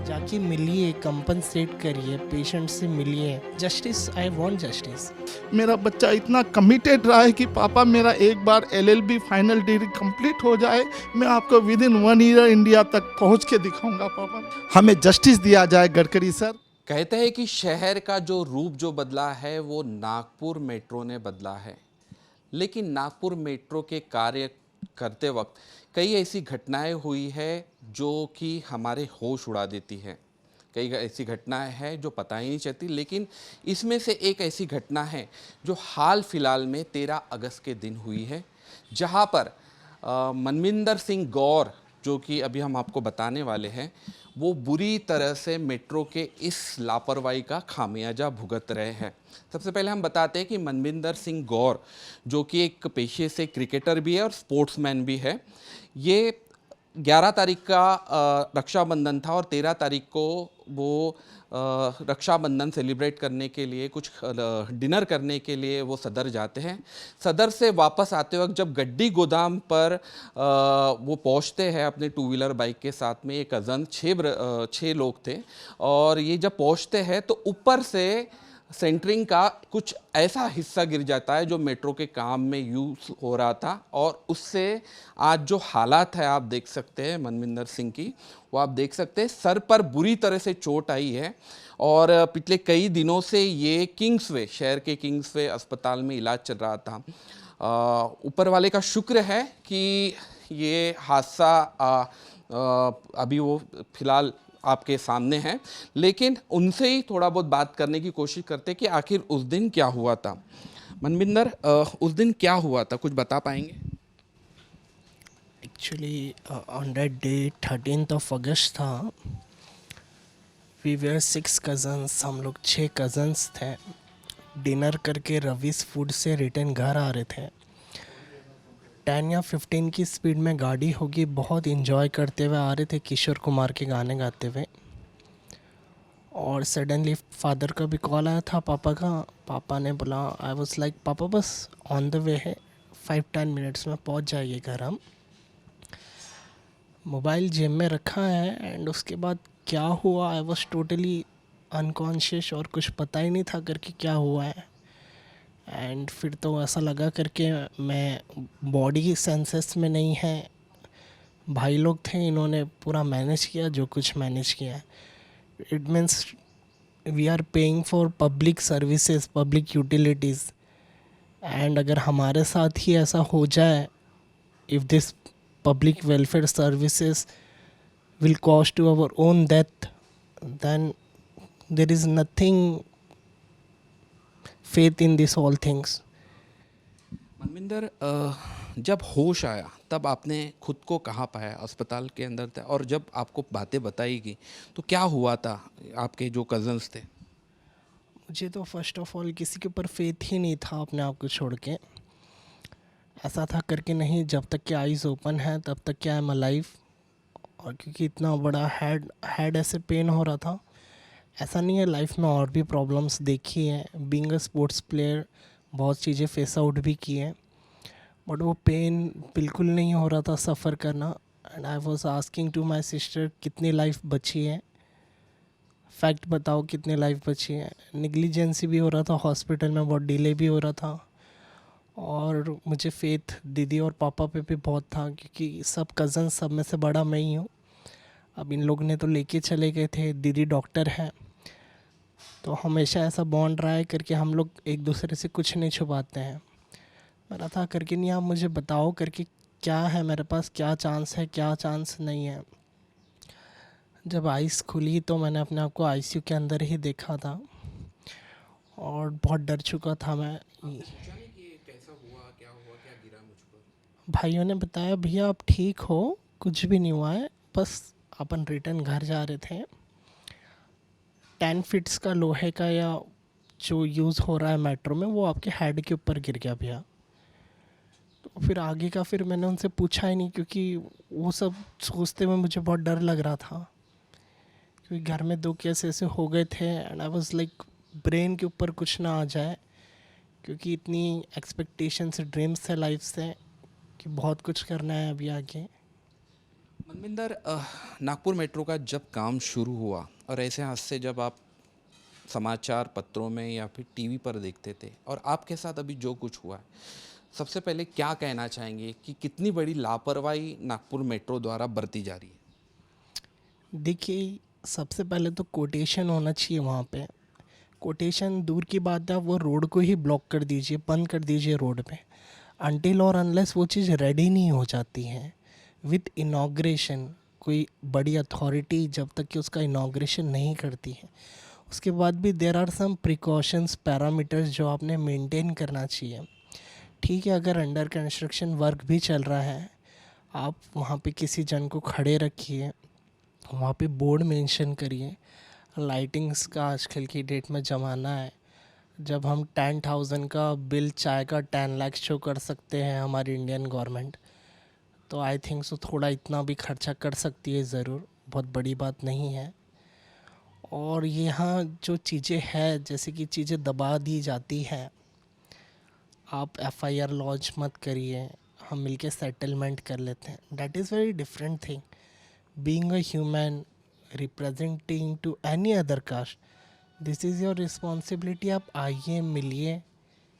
जाके मिलिए, कंपनसेट करिए, पेशेंट से मिलिए। Justice, I want justice. मेरा बच्चा इतना कमिटेड रहा है कि पापा मेरा एक बार एलएलबी फाइनल डिग्री कंप्लीट हो जाए, मैं आपको विद इन 1 ईयर इंडिया तक पहुंच के दिखाऊंगा पापा। हमें जस्टिस दिया जाए गडकरी सर। कहते हैं कि शहर का जो रूप जो बदला है वो नागपुर मेट्रो ने बदला है, लेकिन नागपुर मेट्रो के कार्य करते वक्त कई ऐसी घटनाएं हुई है जो कि हमारे होश उड़ा देती है। कई ऐसी घटनाएं हैं जो पता ही नहीं चलती, लेकिन इसमें से एक ऐसी घटना है जो हाल फिलहाल में 13 अगस्त के दिन हुई है, जहां पर मनविंदर सिंह गौर, जो कि अभी हम आपको बताने वाले हैं, वो बुरी तरह से मेट्रो के इस लापरवाही का खामियाजा भुगत रहे हैं। सबसे पहले हम बताते हैं कि मनविंदर सिंह गौर, जो कि एक पेशे से क्रिकेटर भी है और स्पोर्ट्समैन भी है, ये 11 तारीख का रक्षाबंधन था और 13 तारीख को वो रक्षाबंधन सेलिब्रेट करने के लिए कुछ डिनर करने के लिए वो सदर जाते हैं। सदर से वापस आते वक्त जब गड्डी गोदाम पर वो पहुंचते हैं अपने 2 व्हीलर बाइक के साथ में, ये कज़न 6 लोग थे, और ये जब पहुंचते हैं तो ऊपर से सेंटरिंग का कुछ ऐसा हिस्सा गिर जाता है जो मेट्रो के काम में यूज़ हो रहा था, और उससे आज जो हालात है आप देख सकते हैं मनविंदर सिंह की, वो आप देख सकते हैं सर पर बुरी तरह से चोट आई है। और पिछले कई दिनों से ये किंग्सवे, शहर के किंग्सवे अस्पताल में इलाज चल रहा था। ऊपर वाले का शुक्र है कि ये हादसा अभी वो फिलहाल आपके सामने है, लेकिन उनसे ही थोड़ा बहुत बात करने की कोशिश करते हैं कि आखिर उस दिन क्या हुआ था। मनविंदर, उस दिन क्या हुआ था, कुछ बता पाएंगे? Actually on that day 13th अगस्त था। वी वेयर 6 कज़न्स, हम लोग 6 कज़न्स थे। डिनर करके रवीज फूड से रिटर्न घर आ रहे थे। 10 या 15 की स्पीड में गाड़ी होगी, बहुत इंजॉय करते हुए आ रहे थे, किशोर कुमार के गाने गाते हुए। और सडनली फादर का भी कॉल आया था पापा का। पापा ने बोला, आई वाज लाइक पापा बस ऑन द वे है, 5-10 मिनट्स में पहुंच जाइए घर हम। मोबाइल जेब में रखा है एंड उसके बाद क्या हुआ, आई वाज टोटली अनकॉन्शियस और कुछ पता ही नहीं था करके क्या हुआ है। एंड फिर तो ऐसा लगा करके मैं बॉडी सेंसेस में नहीं है। भाई लोग थे, इन्होंने पूरा मैनेज किया जो कुछ मैनेज किया। It means we are paying for public services, public utilities, and अगर हमारे साथ ही ऐसा हो जाए, if this public welfare services will cause to our own death, then there is nothing faith in this all things. Manvinder, जब होश आया तब आपने खुद को कहाँ पाया? अस्पताल के अंदर था, और जब आपको बातें बताई गई तो क्या हुआ था? आपके जो कज़न्स थे, मुझे तो फर्स्ट ऑफ ऑल किसी के ऊपर फेथ ही नहीं था अपने आप को छोड़ के। ऐसा था करके नहीं, जब तक कि आइज़ ओपन है तब तक कि आई एम अलाइव। और क्योंकि इतना बड़ा हेड ऐसे पेन हो रहा था, ऐसा नहीं है, लाइफ में और भी प्रॉब्लम्स देखी है। बीइंग अ स्पोर्ट्स प्लेयर बहुत चीज़ें फेस आउट भी की हैं, बट वो पेन बिल्कुल नहीं हो रहा था सफ़र करना। And I was asking to my sister कितनी लाइफ बची है, फैक्ट बताओ कितनी लाइफ बची है। निगलिजेंसी भी हो रहा था, हॉस्पिटल में बहुत डिले भी हो रहा था, और मुझे फेथ दीदी और पापा पे भी बहुत था, क्योंकि सब कज़न, सब में से बड़ा मैं ही हूँ। अब इन लोग ने तो लेके चले गए थे, दीदी डॉक्टर है, तो हमेशा ऐसा बॉन्ड रहा है करके हम लोग एक दूसरे से कुछ नहीं छुपाते हैं। मेरा था करके नहीं, आप मुझे बताओ करके क्या है मेरे पास, क्या चांस है, क्या चांस नहीं है। जब आइज़ खुली तो मैंने अपने आप को आईसीयू के अंदर ही देखा था, और बहुत डर चुका था मैं। भाइयों ने बताया, भैया आप ठीक हो, कुछ भी नहीं हुआ है, बस अपन रिटर्न घर जा रहे थे। 10 फीट्स का लोहे का या जो यूज़ हो रहा है मेट्रो में, वो आपके हेड के ऊपर गिर गया भैया। तो फिर आगे का फिर मैंने उनसे पूछा ही नहीं, क्योंकि वो सब सोचते हुए मुझे बहुत डर लग रहा था, क्योंकि घर में 2 केस ऐसे हो गए थे। And I was like brain के ऊपर कुछ ना आ जाए, क्योंकि इतनी एक्सपेक्टेशंस, ड्रीम्स है लाइफ से कि बहुत कुछ करना है अभी आगे। मनविंदर, नागपुर मेट्रो का जब काम शुरू हुआ और ऐसे हादसे जब आप समाचार पत्रों में या फिर टीवी पर देखते थे और आपके साथ अभी जो कुछ हुआ है, सबसे पहले क्या कहना चाहेंगे कि कितनी बड़ी लापरवाही नागपुर मेट्रो द्वारा बरती जा रही है? देखिए, सबसे पहले तो कोटेशन होना चाहिए वहाँ पे। कोटेशन दूर की बात है, वो रोड को ही ब्लॉक कर दीजिए, बंद कर दीजिए रोड पे, अनटिल और अनलेस वो चीज़ रेडी नहीं हो जाती है। विथ इनाग्रेशन, कोई बड़ी अथॉरिटी जब तक कि उसका इनाग्रेशन नहीं करती है, उसके बाद भी there are some precautions, parameters जो आपने मेंटेन करना चाहिए। ठीक है, अगर अंडर कंस्ट्रक्शन वर्क भी चल रहा है, आप वहाँ पे किसी जन को खड़े रखिए, वहाँ पे बोर्ड मेंशन करिए। लाइटिंग्स का आजकल की डेट में ज़माना है, जब हम 10,000 का बिल चाय का 10 लाख शो कर सकते हैं हमारी इंडियन गवर्नमेंट, तो आई थिंक सो थोड़ा इतना भी खर्चा कर सकती है ज़रूर, बहुत बड़ी बात नहीं है। और यहाँ जो चीज़ें हैं, जैसे कि चीज़ें दबा दी जाती हैं, आप एफआईआर लॉन्च मत करिए, हम मिलके सेटलमेंट कर लेते हैं, that is very different thing. Being a human representing two any other caste, this is your responsibility. आप आइए, मिलिए,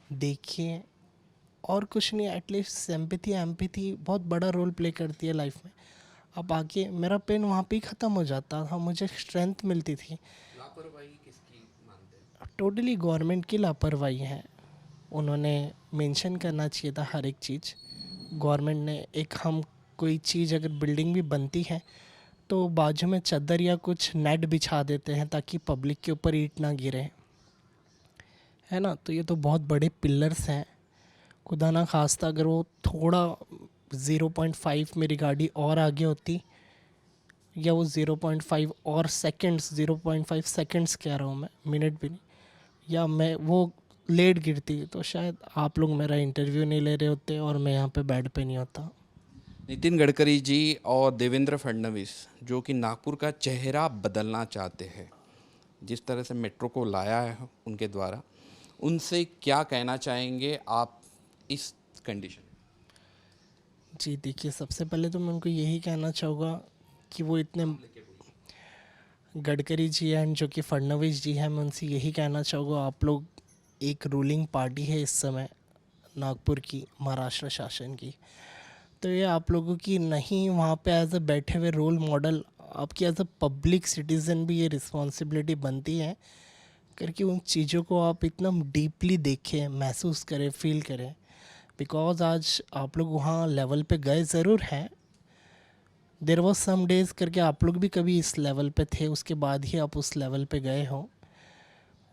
देखिए, और कुछ नहीं। एटलीस्ट सिंपैथी एम्पैथी बहुत बड़ा रोल प्ले करती है लाइफ में। आप आके, मेरा पेन वहाँ पे ही ख़त्म हो जाता था, मुझे स्ट्रेंथ मिलती थी। लापरवाही किसकी मानते हैं? टोटली गवर्नमेंट की लापरवाही है। उन्होंने मेंशन करना चाहिए था हर एक चीज़। गवर्नमेंट ने हम कोई चीज़ अगर बिल्डिंग भी बनती है तो बाजू में चादर या कुछ नेट बिछा देते हैं ताकि पब्लिक के ऊपर ईंट ना गिरे, है ना। तो ये तो बहुत बड़े पिलर्स हैं। खुदा ना खास्ता अगर वो थोड़ा 0.5 मेरी गाड़ी और आगे होती, या वो 0.5 और सेकंड्स, 0.5 सेकंड्स कह रहा हूँ मैं, मिनट भी नहीं, या मैं वो लेट गिरती, तो शायद आप लोग मेरा इंटरव्यू नहीं ले रहे होते और मैं यहाँ पे बेड पे नहीं होता। नितिन गडकरी जी और देवेंद्र फडणवीस, जो कि नागपुर का चेहरा बदलना चाहते हैं, जिस तरह से मेट्रो को लाया है उनके द्वारा, उनसे क्या कहना चाहेंगे आप इस कंडीशन? जी देखिए, सबसे पहले तो मैं उनको यही कहना चाहूँगा कि वो इतने, गडकरी जी एंड जो कि फडणवीस जी हैं, मैं उनसे यही कहना चाहूँगा, आप लोग एक रूलिंग पार्टी है इस समय नागपुर की, महाराष्ट्र शासन की, तो ये आप लोगों की नहीं, वहाँ पे एज अ बैठे हुए रोल मॉडल, आपकी एज अ पब्लिक सिटीज़न भी ये रिस्पॉन्सिबिलिटी बनती है करके उन चीज़ों को आप इतना डीपली देखें, महसूस करें, फील करें। बिकॉज आज आप लोग वहाँ लेवल पे गए ज़रूर हैं, देर वॉज सम डेज़ करके आप लोग भी कभी इस लेवल पे थे, उसके बाद ही आप उस लेवल पे गए हो।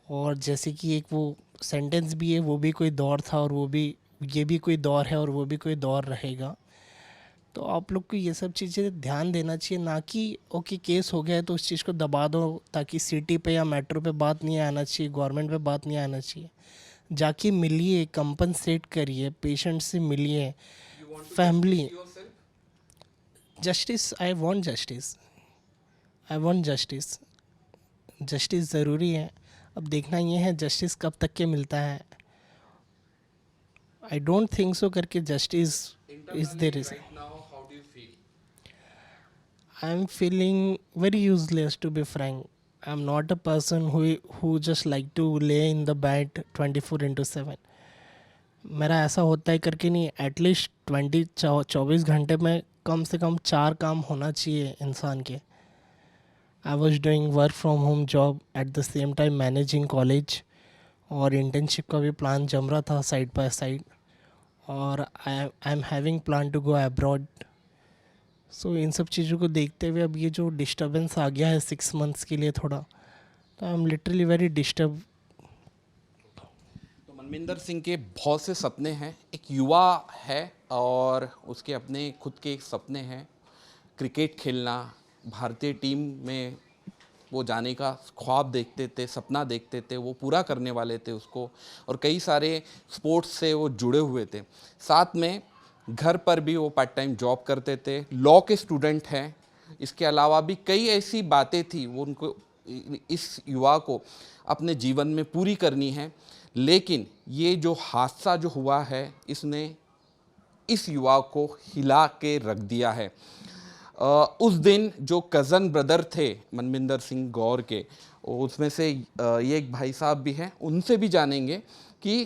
और जैसे कि एक वो सेंटेंस भी है, वो भी कोई दौर था और वो भी, ये भी कोई दौर है और वो भी कोई दौर रहेगा। तो आप लोग को ये सब चीज़ें ध्यान देना चाहिए, ना कि ओके केस हो गया है तो उस चीज़ को दबा दो ताकि सिटी पे या मेट्रो पे बात नहीं आना चाहिए, गवर्नमेंट पे बात नहीं आना चाहिए। जाके मिलिए, कंपनसेट करिए, पेशेंट से मिलिए, family. Justice, I want justice, I want justice. Justice ज़रूरी है। अब देखना ये है जस्टिस कब तक के मिलता है। आई डोंट थिंक सो करके justice is there is. I am feeling very useless to be frank. I am not a person who just like to lay in the bed 24/7। मेरा ऐसा होता है करके नहीं, एटलीस्ट 24 घंटे में कम से कम 4 काम होना चाहिए इंसान के। I was doing work from home job eight the same time managing college, और इंटर्नशिप का भी प्लान जम रहा था साइड बाय साइड, और I am having plan to go abroad. So इन सब चीज़ों को देखते हुए अब ये जो डिस्टर्बेंस आ गया है 6 मंथ्स के लिए थोड़ा, तो I am literally very disturb. तो मनविंदर सिंह के बहुत से सपने हैं, एक युवा है और उसके अपने खुद के एक सपने हैं, क्रिकेट खेलना, भारतीय टीम में वो जाने का ख्वाब देखते थे, सपना देखते थे, वो पूरा करने वाले थे उसको, और कई सारे स्पोर्ट्स से वो जुड़े हुए थे। साथ में घर पर भी वो पार्ट टाइम जॉब करते थे, लॉ के स्टूडेंट हैं। इसके अलावा भी कई ऐसी बातें थी वो उनको, इस युवा को अपने जीवन में पूरी करनी है। लेकिन ये जो हादसा जो हुआ है, इसने इस युवा को हिला के रख दिया है। उस दिन जो कज़न ब्रदर थे मनविंदर सिंह गौर के, उसमें से ये एक भाई साहब भी हैं, उनसे भी जानेंगे कि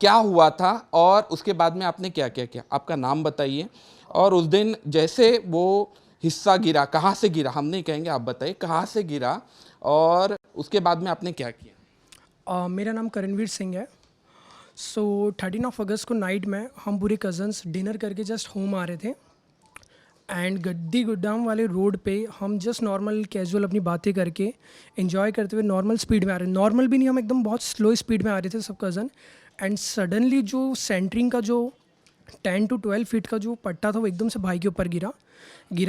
क्या हुआ था और उसके बाद में आपने क्या क्या किया। आपका नाम बताइए और उस दिन जैसे वो हिस्सा गिरा, कहाँ से गिरा, हम नहीं कहेंगे, आप बताइए कहाँ से गिरा और उसके बाद में आपने क्या किया। मेरा नाम करणवीर सिंह है। सो 13 अगस्त को नाइट में हम पूरे कज़न्स डिनर करके जस्ट होम आ रहे थे एंड गड्डी गुड्डाम वाले रोड पे हम जस्ट नॉर्मल कैजुअल अपनी बातें करके एंजॉय करते हुए नॉर्मल स्पीड में आ रहे, नॉर्मल भी नहीं, हम एकदम बहुत स्लो स्पीड में आ रहे थे सब कज़न। एंड सडनली जो सेंटरिंग का जो 10 to 12 फीट का जो पट्टा था वो एकदम से भाई के ऊपर गिरा।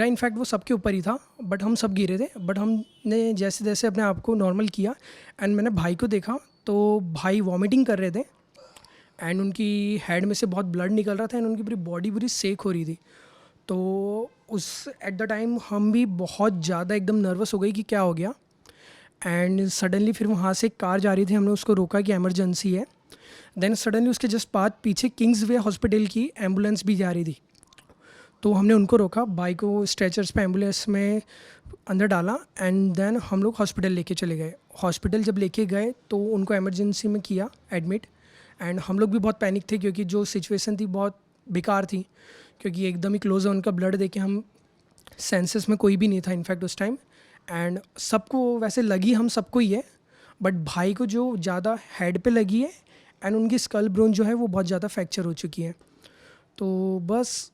इनफैक्ट वो सबके ऊपर ही था, बट हम सब गिरे थे। बट हमने जैसे जैसे अपने आप को नॉर्मल किया एंड मैंने भाई को देखा तो भाई वॉमिटिंग कर रहे थे एंड उनकी हेड में से बहुत ब्लड निकल रहा था एंड उनकी पूरी बॉडी पूरी सेक हो रही थी। तो उस एट द टाइम हम भी बहुत ज़्यादा एकदम नर्वस हो गई कि क्या हो गया। एंड सडनली फिर वहाँ से एक कार जा रही थी, हमने उसको रोका कि एमरजेंसी है। देन सडनली उसके जस्ट बाद पीछे किंग्सवे हॉस्पिटल की एम्बुलेंस भी जा रही थी, तो हमने उनको रोका, भाई को स्ट्रेचर्स पे एम्बुलेंस में अंदर डाला एंड देन हम लोग हॉस्पिटल लेके चले गए। हॉस्पिटल जब लेके गए तो उनको इमरजेंसी में किया एडमिट एंड हम लोग भी बहुत पैनिक थे क्योंकि जो सिचुएशन थी बहुत बेकार थी, क्योंकि एकदम ही क्लोज है, उनका ब्लड देके हम सेंसेस में कोई भी नहीं था इनफैक्ट उस टाइम। एंड सबको वैसे लगी हम सबको ही है, बट भाई को जो ज़्यादा हेड पे लगी है एंड उनकी स्कल ब्रोन जो है वो बहुत ज़्यादा फ्रैक्चर हो चुकी है। तो बस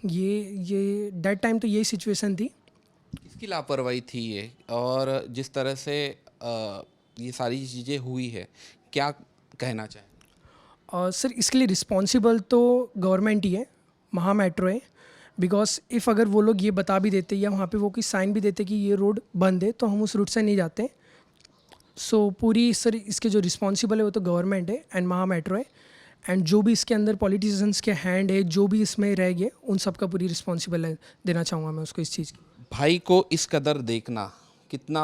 ये डेट टाइम तो यही सिचुएशन थी। किसकी लापरवाही थी ये, और जिस तरह से ये सारी चीज़ें हुई है, क्या कहना चाहें। सर इसके लिए रिस्पॉन्सिबल तो गवर्नमेंट ही है, महा मेट्रो है। बिकॉज इफ़ अगर वो लोग ये बता भी देते या वहाँ पे वो कोई साइन भी देते कि ये रोड बंद है तो हम उस रूट से नहीं जाते। सो पूरी सर इसके जो रिस्पॉन्सिबल है वो तो गवर्नमेंट है एंड महा मेट्रो है। एंड जो भी इसके अंदर पॉलिटिशियंस के हैंड है, जो भी इसमें रह गए, उन सब का पूरी रिस्पॉन्सिबल है देना चाहूँगा मैं उसको इस चीज़ की। भाई को इस कदर देखना कितना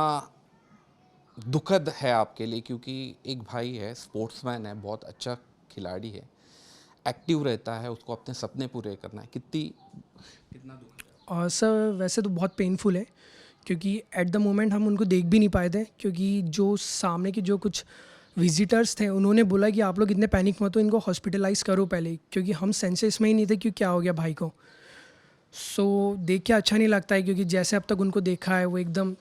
दुखद है आपके लिए, क्योंकि एक भाई है, स्पोर्ट्समैन है, बहुत अच्छा खिलाड़ी है, एक्टिव रहता है, उसको अपने सपने पूरे करना है, कितना दुखद है। और सर वैसे तो बहुत पेनफुल है क्योंकि एट द मोमेंट हम उनको देख भी नहीं पाए थे, क्योंकि जो सामने के जो कुछ विजिटर्स थे उन्होंने बोला कि आप लोग इतने पैनिक मत हो, इनको हॉस्पिटलाइज करो पहले, क्योंकि हम सेंसेस में ही नहीं थे कि क्या हो गया भाई को। सो देख के अच्छा नहीं लगता है क्योंकि जैसे अब तक उनको देखा है वो एकदम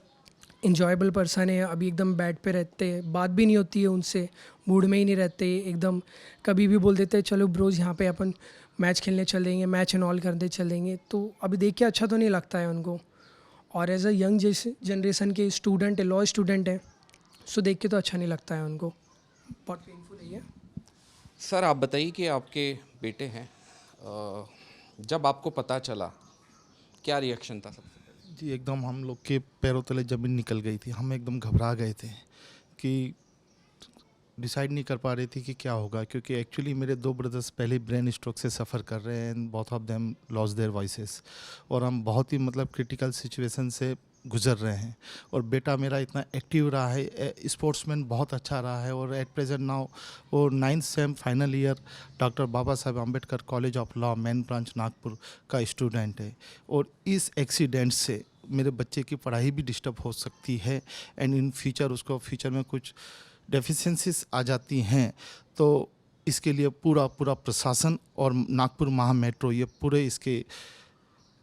इंजॉयबल पर्सन है, अभी एकदम बेड पे रहते हैं, बात भी नहीं होती है उनसे, मूड में ही नहीं रहते एकदम। कभी भी बोल देते हैं चलो ब्रोज यहाँ पे अपन मैच खेलने चल देंगे, मैच एंड ऑल करते चल देंगे। तो अभी देख के अच्छा तो नहीं लगता है उनको। और एज अ यंग जनरेशन के स्टूडेंट है, लॉ स्टूडेंट है, सो देख के तो अच्छा नहीं लगता है उनको, बहुत पेनफुल है ये। सर आप बताइए कि आपके बेटे हैं, जब आपको पता चला क्या रिएक्शन था सबसे पहले। जी एकदम हम लोग के पैरों तले ज़मीन निकल गई थी, हम एकदम घबरा गए थे कि डिसाइड नहीं कर पा रही थी कि क्या होगा, क्योंकि एक्चुअली मेरे दो ब्रदर्स पहले ब्रेन स्ट्रोक से सफ़र कर रहे हैं and both of them loss there voices, और हम बहुत ही मतलब क्रिटिकल सिचुएशन से गुजर रहे हैं। और बेटा मेरा इतना एक्टिव रहा है, स्पोर्ट्समैन बहुत अच्छा रहा है, और एट प्रेजेंट नाउ वो 9th sem final year doctor Baba Saheb Ambedkar college of law main branch Nagpur का स्टूडेंट है। और इस एक्सीडेंट से मेरे बच्चे की पढ़ाई भी डिस्टर्ब हो सकती है एंड इन फ्यूचर उसको फ्यूचर में कुछ डेफिशिएंसीज आ जाती हैं। तो इसके लिए पूरा प्रशासन और नागपुर महा मेट्रो ये पूरे इसके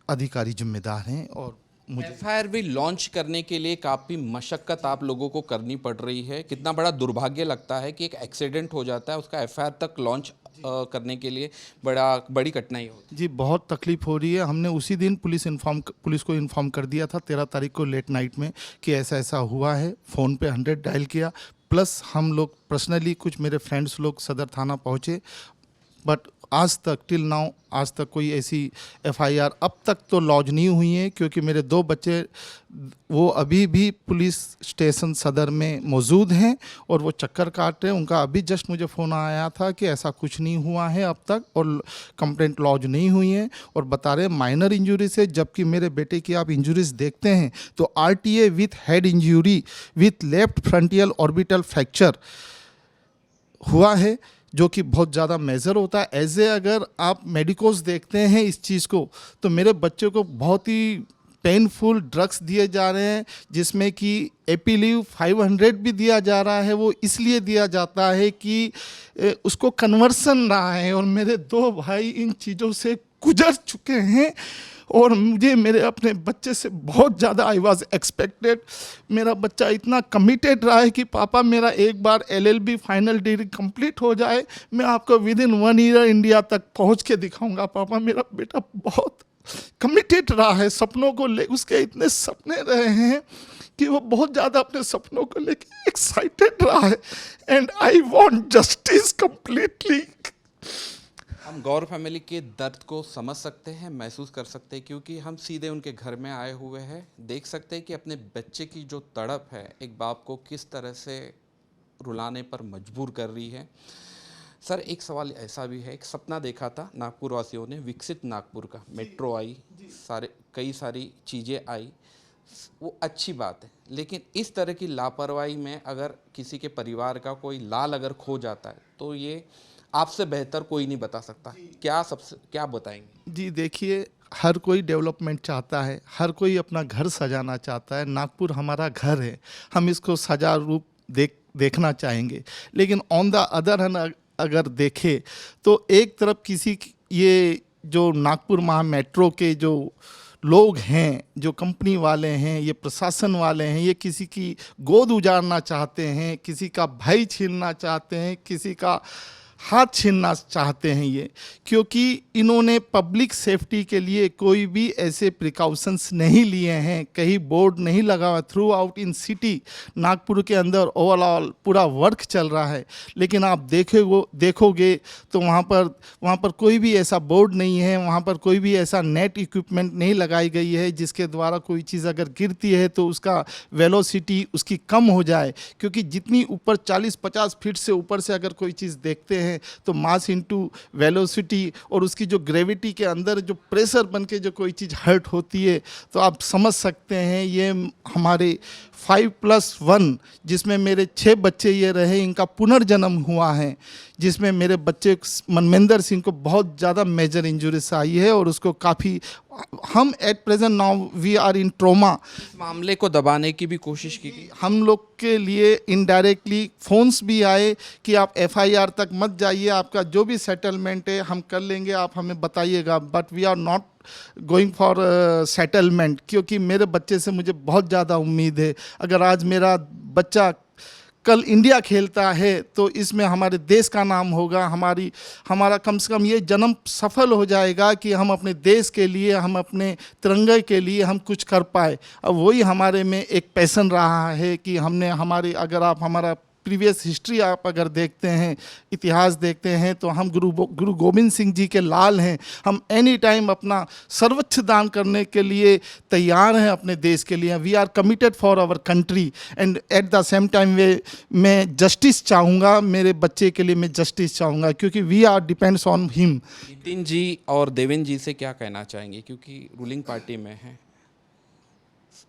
अधिकारी जिम्मेदार हैं। और मुझे एफआईआर भी लॉन्च करने के लिए काफ़ी मशक्क़त आप लोगों को करनी पड़ रही है, कितना बड़ा दुर्भाग्य लगता है कि एक एक्सीडेंट हो जाता है, उसका एफआईआर तक लॉन्च करने के लिए बड़ी कठिनाई होती है। जी बहुत तकलीफ हो रही है। हमने उसी दिन पुलिस को इन्फॉर्म कर दिया था 13 तारीख को लेट नाइट में कि ऐसा ऐसा हुआ है, फ़ोन पे 100 डायल किया, प्लस हम लोग पर्सनली कुछ मेरे फ्रेंड्स लोग सदर थाना पहुँचे, बट आज तक टिल नाउ आज तक कोई ऐसी एफआईआर अब तक तो लॉन्च नहीं हुई है, क्योंकि मेरे दो बच्चे वो अभी भी पुलिस स्टेशन सदर में मौजूद हैं और वो चक्कर काट रहे हैं। उनका अभी जस्ट मुझे फ़ोन आया था कि ऐसा कुछ नहीं हुआ है अब तक और कंप्लेंट लॉन्च नहीं हुई है, और बता रहे माइनर इंजरी से, जबकि मेरे बेटे की आप इंजरीज देखते हैं तो RTA with head injury with left frontal orbital fracture हुआ है, जो कि बहुत ज़्यादा मेजर होता है। एज ए अगर आप मेडिकोस देखते हैं इस चीज़ को, तो मेरे बच्चे को बहुत ही पेनफुल ड्रग्स दिए जा रहे हैं, जिसमें कि एपीलीव 500 भी दिया जा रहा है। वो इसलिए दिया जाता है कि उसको कन्वर्सन रहा है, और मेरे 2 भाई इन चीज़ों से गुजर चुके हैं। और मुझे मेरे अपने बच्चे से बहुत ज़्यादा आई वॉज एक्सपेक्टेड। मेरा बच्चा इतना कमिटेड रहा है कि पापा मेरा एक बार LLB फाइनल डिग्री कंप्लीट हो जाए, मैं आपको विद इन 1 ईयर इंडिया तक पहुंच के दिखाऊंगा। पापा मेरा बेटा बहुत कमिटेड रहा है सपनों को ले, उसके इतने सपने रहे हैं कि वो बहुत ज़्यादा अपने सपनों को लेके एक्साइटेड रहा है। And I want justice completely. हम गौर फैमिली के दर्द को समझ सकते हैं, महसूस कर सकते हैं, क्योंकि हम सीधे उनके घर में आए हुए हैं। देख सकते हैं कि अपने बच्चे की जो तड़प है एक बाप को किस तरह से रुलाने पर मजबूर कर रही है। सर, एक सवाल ऐसा भी है, एक सपना देखा था नागपुर वासियों ने, विकसित नागपुर का। मेट्रो आई, कई सारी चीज़ें आई, वो अच्छी बात है, लेकिन इस तरह की लापरवाही में अगर किसी के परिवार का कोई लाल अगर खो जाता है तो ये आपसे बेहतर कोई नहीं बता सकता। क्या बताएंगे? जी देखिए, हर कोई डेवलपमेंट चाहता है, हर कोई अपना घर सजाना चाहता है। नागपुर हमारा घर है, हम इसको सजा रूप देखना चाहेंगे। लेकिन ऑन द अदर हैंड अगर देखें तो एक तरफ ये जो नागपुर महा मेट्रो के जो लोग हैं, जो कंपनी वाले हैं, ये प्रशासन वाले हैं, ये किसी की गोद उजाड़ना चाहते हैं, किसी का भाई छीनना चाहते हैं, किसी का हाथ छीनना चाहते हैं ये, क्योंकि इन्होंने पब्लिक सेफ्टी के लिए कोई भी ऐसे प्रिकॉशंस नहीं लिए हैं। कहीं बोर्ड नहीं लगा हुआ। Through out in city Nagpur के अंदर ओवरऑल पूरा वर्क चल रहा है, लेकिन आप देखोगे तो वहाँ पर कोई भी ऐसा बोर्ड नहीं है, वहाँ पर कोई भी ऐसा नेट इक्विपमेंट नहीं लगाई गई है जिसके द्वारा कोई चीज़ अगर गिरती है तो उसका वेलोसिटी उसकी कम हो जाए। क्योंकि जितनी ऊपर 40-50 फीट से ऊपर से अगर कोई चीज़ देखते हैं तो मास इनटू वेलोसिटी और उसकी जो ग्रेविटी के अंदर जो प्रेशर बन के जो कोई चीज़ हर्ट होती है, तो आप समझ सकते हैं ये हमारे 5+1 जिसमें मेरे 6 बच्चे ये रहे, इनका पुनर्जन्म हुआ है, जिसमें मेरे बच्चे मनमेंद्र सिंह को बहुत ज़्यादा मेजर इंजरीज आई है और उसको काफ़ी, हम at present now we are in trauma. इस मामले को दबाने की भी कोशिश की गई। हम लोग के लिए इनडायरेक्टली फोन्स भी आए कि आप FIR तक मत जाइए, आपका जो भी सेटलमेंट है हम कर लेंगे, आप हमें बताइएगा। But we are not going for settlement, क्योंकि मेरे बच्चे से मुझे बहुत ज़्यादा उम्मीद है। अगर आज मेरा बच्चा कल इंडिया खेलता है तो इसमें हमारे देश का नाम होगा, हमारा कम से कम ये जन्म सफल हो जाएगा कि हम अपने देश के लिए, हम अपने तिरंगे के लिए हम कुछ कर पाए। अब वही हमारे में एक पैशन रहा है कि हमने अगर आप हमारा प्रीवियस हिस्ट्री आप अगर देखते हैं, इतिहास देखते हैं, तो हम गुरु गोविंद सिंह जी के लाल हैं। हम एनी टाइम अपना सर्वोच्च दान करने के लिए तैयार हैं अपने देश के लिए। We are committed for our country and at the same time मैं जस्टिस चाहूँगा, मेरे बच्चे के लिए मैं जस्टिस चाहूँगा, क्योंकि we are depends on him. Nitin ji और देवेंद्र जी से क्या कहना चाहेंगे, क्योंकि रूलिंग पार्टी में है,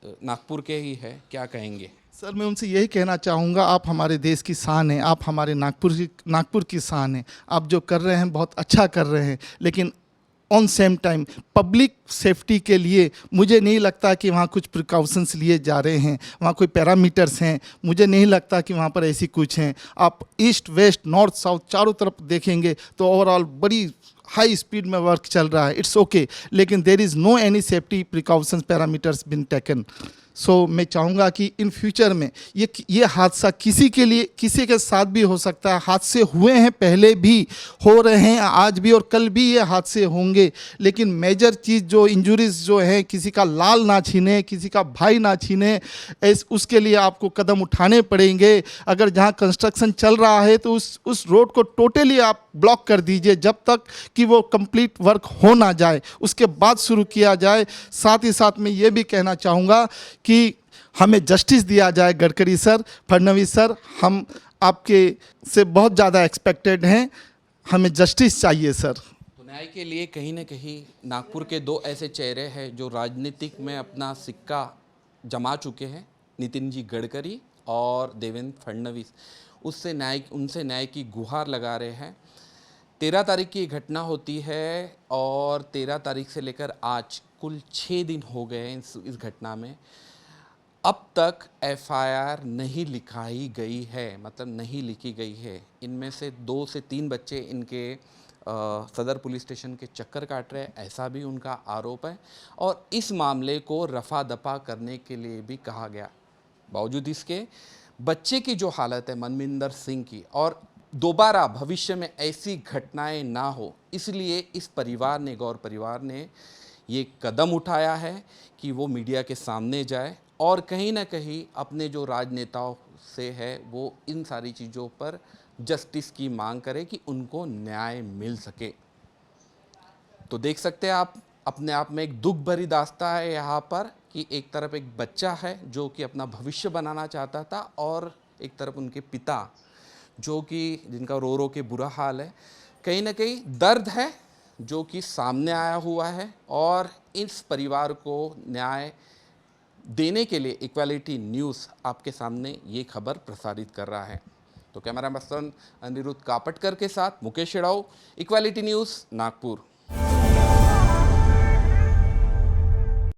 नागपुर के ही है, क्या कहेंगे? सर, मैं उनसे यही कहना चाहूँगा, आप हमारे देश की शान हैं, आप हमारे नागपुर की शान हैं। आप जो कर रहे हैं बहुत अच्छा कर रहे हैं, लेकिन on same time public safety के लिए मुझे नहीं लगता कि वहाँ कुछ प्रिकॉशंस लिए जा रहे हैं, वहाँ कोई पैरामीटर्स हैं। मुझे नहीं लगता कि वहाँ पर ऐसी कुछ हैं। आप ईस्ट वेस्ट नॉर्थ साउथ चारों तरफ देखेंगे तो ओवरऑल बड़ी हाई स्पीड में वर्क चल रहा है। इट्स ओके, लेकिन there is no any safety precautions parameters been taken. So मैं चाहूँगा कि इन फ्यूचर में ये हादसा किसी के साथ भी हो सकता है। हादसे हुए हैं, पहले भी हो रहे हैं, आज भी और कल भी ये हादसे होंगे, लेकिन मेजर चीज़ जो इंजरीज जो है, किसी का लाल ना छीने, किसी का भाई ना छीने, उसके लिए आपको कदम उठाने पड़ेंगे। अगर जहाँ कंस्ट्रक्शन चल रहा है तो उस रोड को टोटली आप ब्लॉक कर दीजिए जब तक कि वो कंप्लीट वर्क हो ना जाए, उसके बाद शुरू किया जाए। साथ ही साथ मैं ये भी कहना चाहूँगा कि हमें जस्टिस दिया जाए। गडकरी सर, फडणवीस सर, हम आपके से बहुत ज़्यादा एक्सपेक्टेड हैं, हमें जस्टिस चाहिए सर। तो न्याय के लिए कहीं ना कहीं नागपुर के 2 ऐसे चेहरे हैं जो राजनीतिक में अपना सिक्का जमा चुके हैं, नितिन जी गडकरी और देवेंद्र फडणवीस। उनसे न्याय की गुहार लगा रहे हैं। 13 तारीख की ये घटना होती है और 13 तारीख से लेकर आज कुल 6 दिन हो गए इस घटना में। अब तक एफआईआर नहीं लिखाई गई है, मतलब नहीं लिखी गई है। इनमें से 2 से 3 बच्चे इनके सदर पुलिस स्टेशन के चक्कर काट रहे हैं, ऐसा भी उनका आरोप है। और इस मामले को रफा दफा करने के लिए भी कहा गया। बावजूद इसके बच्चे की जो हालत है मनविंदर सिंह की, और दोबारा भविष्य में ऐसी घटनाएं ना हो, इसलिए इस परिवार ने, गौर परिवार ने ये कदम उठाया है कि वो मीडिया के सामने जाए और कहीं ना कहीं अपने जो राजनेताओं से है वो इन सारी चीज़ों पर जस्टिस की मांग करे कि उनको न्याय मिल सके। तो देख सकते हैं आप, अपने आप में एक दुख भरी दास्तां है यहाँ पर कि एक तरफ एक बच्चा है जो कि अपना भविष्य बनाना चाहता था, और एक तरफ उनके पिता जो कि जिनका रो रो के बुरा हाल है। कहीं ना कहीं दर्द है जो कि सामने आया हुआ है, और इस परिवार को न्याय देने के लिए इक्वालिटी न्यूज़ आपके सामने ये खबर प्रसारित कर रहा है। तो कैमरा पर्सन अनिरुद्ध कापटकर के साथ मुकेश शेड़ाऊ, इक्वालिटी न्यूज़, नागपुर।